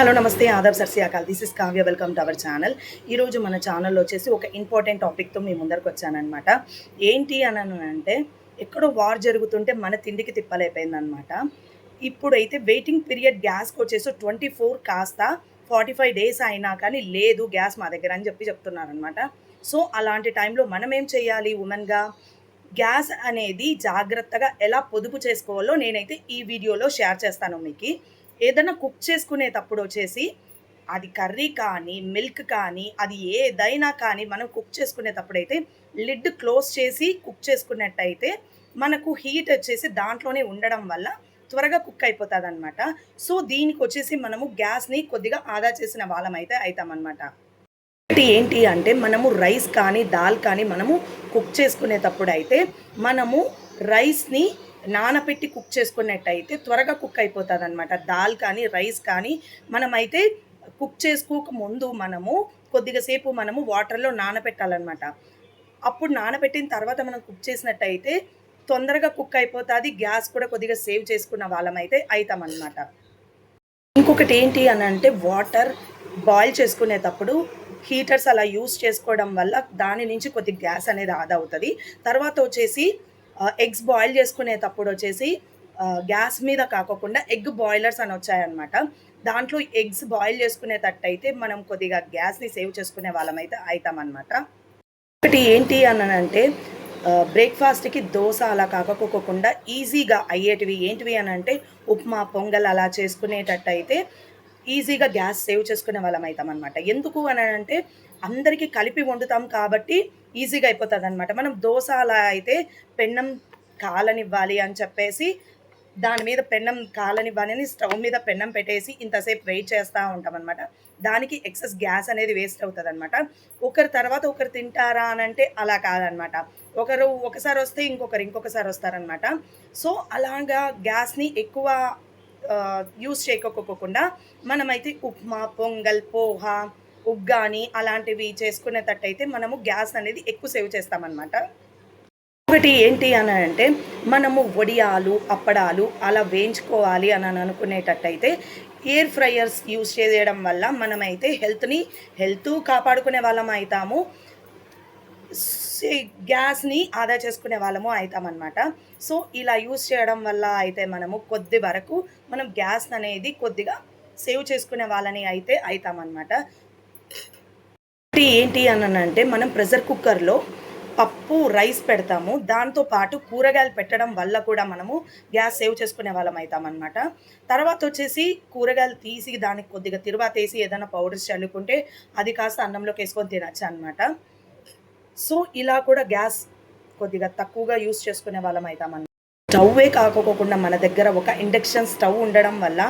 Hello నమస్తే ఆదాబ్ సర్ శ్రీ అకాల్. This is Kavya. Welcome to our channel. ఈరోజు మన ఛానల్లో వచ్చేసి ఒక ఇంపార్టెంట్ టాపిక్తో మీ ముందరకు వచ్చానమాట. ఏంటి అని అంటే ఎక్కడో వార్ జరుగుతుంటే మన తిండికి తిప్పలైపోయిందనమాట. ఇప్పుడైతే వెయిటింగ్ పీరియడ్ గ్యాస్కి వచ్చేసి 24 కాస్త 45 డేస్ అయినా కానీ లేదు గ్యాస్ మా దగ్గర అని చెప్తున్నారనమాట. సో అలాంటి టైంలో మనం ఏం చేయాలి ఉమెన్గా? గ్యాస్ అనేది జాగ్రత్తగా ఎలా పొదుపు చేసుకోవాలో నేనైతే ఈ వీడియోలో షేర్ చేస్తాను మీకు. ఏదైనా కుక్ చేసుకునేటప్పుడు వచ్చేసి అది కర్రీ కానీ మిల్క్ కానీ అది ఏదైనా కానీ మనం కుక్ చేసుకునేటప్పుడు అయితే లిడ్ క్లోజ్ చేసి కుక్ చేసుకున్నట్టయితే మనకు హీట్ వచ్చేసి దాంట్లోనే ఉండడం వల్ల త్వరగా కుక్ అయిపోతుంది అనమాట. సో దీనికి వచ్చేసి మనము గ్యాస్ని కొద్దిగా ఆదా చేసిన వాళ్ళం అయితే అవుతామన్నమాట. ఏంటి అంటే మనము రైస్ కానీ దాల్ కానీ మనము కుక్ చేసుకునేటప్పుడు అయితే మనము రైస్ని నానబెట్టి కుక్ చేసుకున్నట్టయితే త్వరగా కుక్ అయిపోతుంది అనమాట. దాల్ కానీ రైస్ కానీ మనమైతే కుక్ చేసుకోక ముందు మనము కొద్దిగా సేపు మనము వాటర్లో నానబెట్టాలన్నమాట. అప్పుడు నానబెట్టిన తర్వాత మనం కుక్ చేసినట్టయితే తొందరగా కుక్ అయిపోతుంది. గ్యాస్ కూడా కొద్దిగా సేవ్ చేసుకున్న వాళ్ళమైతే అవుతామన్నమాట. ఇంకొకటి ఏంటి అని అంటే వాటర్ బాయిల్ చేసుకునేటప్పుడు హీటర్స్ అలా యూస్ చేసుకోవడం వల్ల దాని నుంచి కొద్దిగా గ్యాస్ అనేది ఆదా అవుతుంది. తర్వాత వచ్చేసి ఎగ్స్ బాయిల్ చేసుకునేటప్పుడు వచ్చేసి గ్యాస్ మీద కాకుండా ఎగ్ బాయిలర్స్ అని వచ్చాయన్నమాట. దాంట్లో ఎగ్స్ బాయిల్ చేసుకునేటట్టయితే మనం కొద్దిగా గ్యాస్ని సేవ్ చేసుకునే వాళ్ళమైతే అవుతామన్నమాట. ఒకటి ఏంటి అని అంటే బ్రేక్ఫాస్ట్కి దోశ అలా కాకపోకుండా ఈజీగా అయ్యేటివి ఏంటివి అని అంటే ఉప్మా పొంగల్ అలా చేసుకునేటట్టయితే ఈజీగా గ్యాస్ సేవ్ చేసుకునే వాళ్ళం అవుతాం అనమాట. ఎందుకు అని అంటే అందరికీ కలిపి వండుతాం కాబట్టి ఈజీగా అయిపోతుంది అనమాట. మనం దోశ అలా అయితే పెన్నం కాలనివ్వాలి అని చెప్పేసి దాని మీద పెన్నం కాలనివ్వాలి అని స్టవ్ మీద పెన్నం పెట్టేసి ఇంతసేపు వెయిట్ చేస్తూ ఉంటాం అనమాట. దానికి ఎక్సెస్ గ్యాస్ అనేది వేస్ట్ అవుతుంది అనమాట. ఒకరి తర్వాత ఒకరు తింటారా అని అంటే అలా కాదనమాట. ఒకరు ఒకసారి వస్తే ఇంకొకసారి వస్తారనమాట. సో అలాగా గ్యాస్ని ఎక్కువ యూస్ చేయకోకుండా మనమైతే ఉప్మా పొంగల్ పోహా ఉగ్గాని అలాంటివి చేసుకునేటట్టయితే మనము గ్యాస్ అనేది ఎక్కువ సేవ్ చేస్తామన్నమాట. ఒకటి ఏంటి అని అంటే మనము వడియాలు అప్పడాలు అలా వేయించుకోవాలి అని అనుకునేటట్టయితే ఎయిర్ ఫ్రైయర్స్ యూస్ చేయడం వల్ల మనమైతే హెల్త్ కాపాడుకునే వాళ్ళం అవుతాము, గ్యాస్ని ఆదా చేసుకునే వాళ్ళము అవుతామన్నమాట. సో ఇలా యూస్ చేయడం వల్ల అయితే మనము కొద్ది వరకు మనం గ్యాస్ అనేది కొద్దిగా సేవ్ చేసుకునే వాళ్ళని అయితే అవుతామన్నమాట. ఏంటి అని అంటే మనం ప్రెషర్ కుక్కర్లో పప్పు రైస్ పెడతాము, దాంతోపాటు కూరగాయలు పెట్టడం వల్ల కూడా మనము గ్యాస్ సేవ్ చేసుకునే వాళ్ళం అవుతామన్నమాట. తర్వాత వచ్చేసి కూరగాయలు తీసి దానికి కొద్దిగా తిరువాతేసి ఏదైనా పౌడర్స్ చల్లుకుంటే అది కాస్త అన్నంలోకి వేసుకొని తినచ్చు అనమాట. సో ఇలా కూడా గ్యాస్ కొద్దిగా తక్కువగా యూస్ చేసుకునే వాళ్ళం అవుతామన్నమాట. స్టవ్వే కాకోకుండా మన దగ్గర ఒక ఇండక్షన్ స్టవ్ ఉండడం వల్ల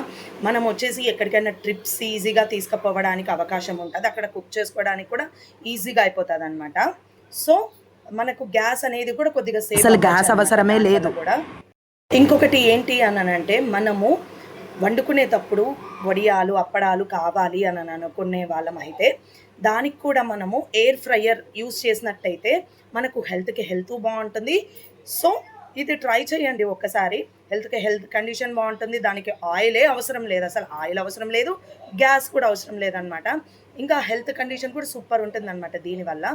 మనం వచ్చేసి ఎక్కడికైనా ట్రిప్స్ ఈజీగా తీసుకుపోవడానికి అవకాశం ఉంటుంది. అక్కడ కుక్ చేసుకోవడానికి కూడా ఈజీగా అయిపోతుంది అనమాట. సో మనకు గ్యాస్ అనేది కూడా కొద్దిగా సేవ్, గ్యాస్ అవసరమే లేదు కూడా. ఇంకొకటి ఏంటి అని అంటే మనము వండుకునేటప్పుడు వడియాలు అప్పడాలు కావాలి అని అనుకునే వాళ్ళం అయితే దానికి కూడా మనము ఎయిర్ ఫ్రైయర్ యూస్ చేసినట్టయితే మనకు హెల్త్ బాగుంటుంది. సో ఇది ట్రై చేయండి ఒక్కసారి. హెల్త్ కండిషన్ బాగుంటుంది. దానికి ఆయిలే అవసరం లేదు, అసలు ఆయిల్ అవసరం లేదు, గ్యాస్ కూడా అవసరం లేదనమాట. ఇంకా హెల్త్ కండిషన్ కూడా సూపర్ ఉంటుంది అనమాట దీనివల్ల.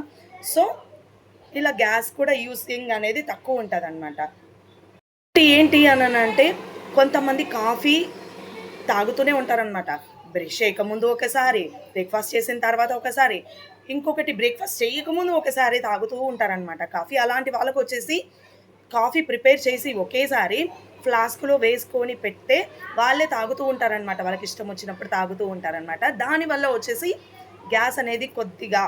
సో ఇలా గ్యాస్ కూడా యూసింగ్ అనేది తక్కువ ఉంటుంది అనమాట. ఏంటి అని అంటే కొంతమంది కాఫీ తాగుతూనే ఉంటారనమాట. బ్రష్ చేయకముందు ఒకసారి, బ్రేక్ఫాస్ట్ చేసిన తర్వాత ఒకసారి, ఇంకొకటి బ్రేక్ఫాస్ట్ చేయకముందు ఒకసారి తాగుతూ ఉంటారనమాట కాఫీ. అలాంటి వాళ్ళకు వచ్చేసి కాఫీ ప్రిపేర్ చేసి ఒకేసారి ఫ్లాస్క్లో వేసుకొని పెడితే వాళ్ళే తాగుతూ ఉంటారనమాట. వాళ్ళకి ఇష్టం వచ్చినప్పుడు తాగుతూ ఉంటారనమాట. దానివల్ల వచ్చేసి గ్యాస్ అనేది కొద్దిగా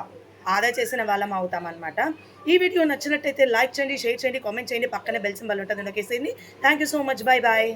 ఆదా చేసిన వాళ్ళం అవుతామన్నమాట. ఈ వీడియో నచ్చినట్టయితే లైక్ చేయండి, షేర్ చేయండి, కామెంట్ చేయండి, పక్కనే బెల్ సింబల్ ఉంటుంది నొక్కేసేయండి. Thank you so much. Bye bye.